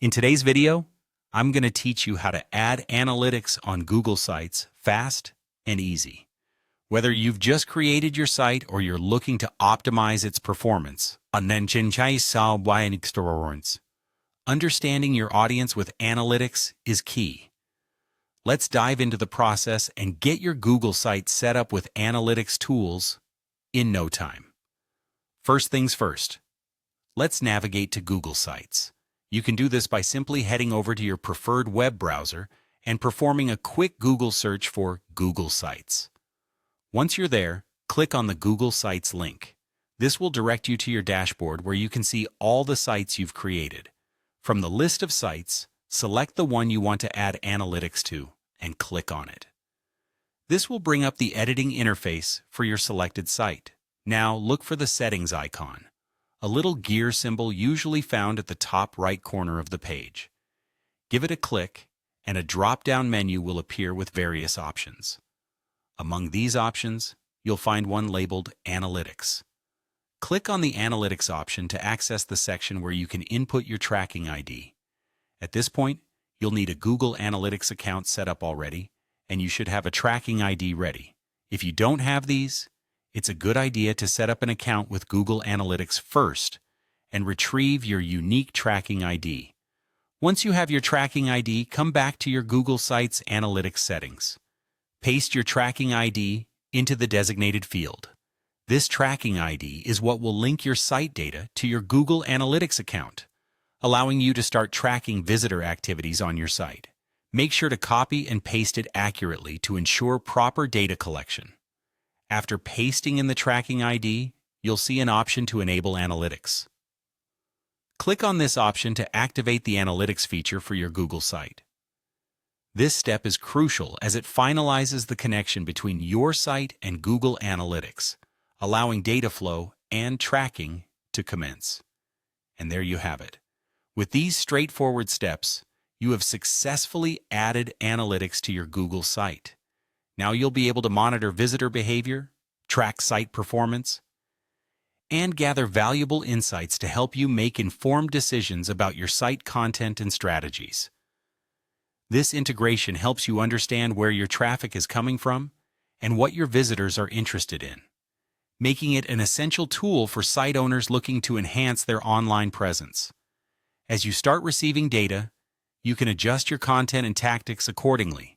In today's video, I'm going to teach you how to add analytics on Google Sites fast and easy. Whether you've just created your site or you're looking to optimize its performance, understanding your audience with analytics is key. Let's dive into the process and get your Google site set up with analytics tools in no time. First things first, let's navigate to Google Sites. You can do this by simply heading over to your preferred web browser and performing a quick Google search for Google Sites. Once you're there, click on the Google Sites link. This will direct you to your dashboard where you can see all the sites you've created. From the list of sites, select the one you want to add analytics to and click on it. This will bring up the editing interface for your selected site. Now look for the settings icon, a little gear symbol usually found at the top right corner of the page. Give it a click, and a drop-down menu will appear with various options. Among these options, you'll find one labeled Analytics. Click on the Analytics option to access the section where you can input your tracking ID. At this point, you'll need a Google Analytics account set up already, and you should have a tracking ID ready. If you don't have these, it's a good idea to set up an account with Google Analytics first and retrieve your unique tracking ID. Once you have your tracking ID, come back to your Google Sites Analytics settings. Paste your tracking ID into the designated field. This tracking ID is what will link your site data to your Google Analytics account, allowing you to start tracking visitor activities on your site. Make sure to copy and paste it accurately to ensure proper data collection. After pasting in the tracking ID, you'll see an option to enable analytics. Click on this option to activate the analytics feature for your Google site. This step is crucial as it finalizes the connection between your site and Google Analytics, allowing data flow and tracking to commence. And there you have it. With these straightforward steps, you have successfully added analytics to your Google site. Now you'll be able to monitor visitor behavior, track site performance, and gather valuable insights to help you make informed decisions about your site content and strategies. This integration helps you understand where your traffic is coming from and what your visitors are interested in, making it an essential tool for site owners looking to enhance their online presence. As you start receiving data, you can adjust your content and tactics accordingly,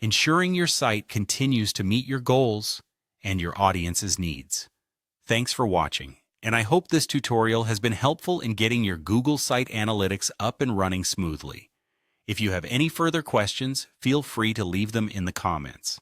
ensuring your site continues to meet your goals and your audience's needs. Thanks for watching, and I hope this tutorial has been helpful in getting your Google Site Analytics up and running smoothly. If you have any further questions, feel free to leave them in the comments.